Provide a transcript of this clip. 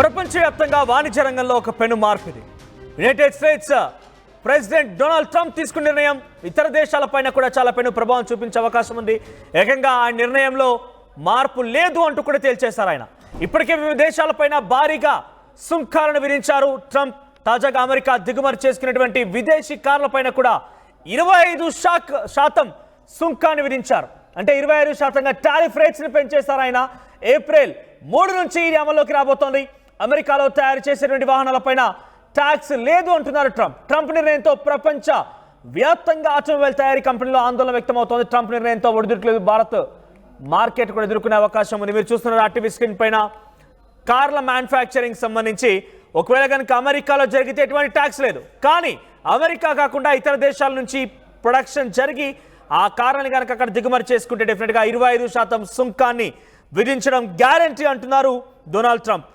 ప్రపంచవ్యాప్తంగా వాణిజ్య రంగంలో ఒక పెను మార్పు ఇది. United states president Donald Trump తీసుకున్న నిర్ణయం ఇతర దేశాలపైన కూడా చాలా పెను ప్రభావం చూపించే అవకాశం ఉంది. ఏకంగా ఆ నిర్ణయంలో మార్పు లేదు అంటూ కూడా తేల్చేశారు ఆయన. ఇప్పటికే వివిధ దేశాలపైన భారీగా సుంకాలను విధించారు ట్రంప్. తాజాగా అమెరికా దిగుమతి చేసుకున్నటువంటి విదేశీ కార్లపైన కూడా 25% సుంకాన్ని విధించారు. అంటే 25% టారిఫ్ రేట్స్ ని పెంచేశారు ఆయన. ఏప్రిల్ 3 నుంచి ఇది అమల్లోకి రాబోతోంది. అమెరికాలో తయారు చేసేటువంటి వాహనాలపైన ట్యాక్స్ లేదు అంటున్నారు ట్రంప్. ట్రంప్ నిర్ణయంతో ప్రపంచ వ్యాప్తంగా ఆటోమొబైల్ తయారీ కంపెనీలో ఆందోళన వ్యక్తమవుతోంది. ట్రంప్ నిర్ణయంతో ఒడిదుడుకులేదు భారత్ మార్కెట్ కూడా ఎదుర్కొనే అవకాశం ఉంది. మీరు చూస్తున్నారు ఆర్టీవీ స్క్రీన్ పైన కార్ల మ్యానుఫ్యాక్చరింగ్ సంబంధించి ఒకవేళ కనుక అమెరికాలో జరిగితే ఎటువంటి ట్యాక్స్ లేదు. కానీ అమెరికా కాకుండా ఇతర దేశాల నుంచి ప్రొడక్షన్ జరిగి ఆ కార్లని కనుక అక్కడ దిగుమతి చేసుకుంటే డెఫినెట్గా 25% సుంకాన్ని విధించడం గ్యారంటీ అంటున్నారు డొనాల్డ్ ట్రంప్.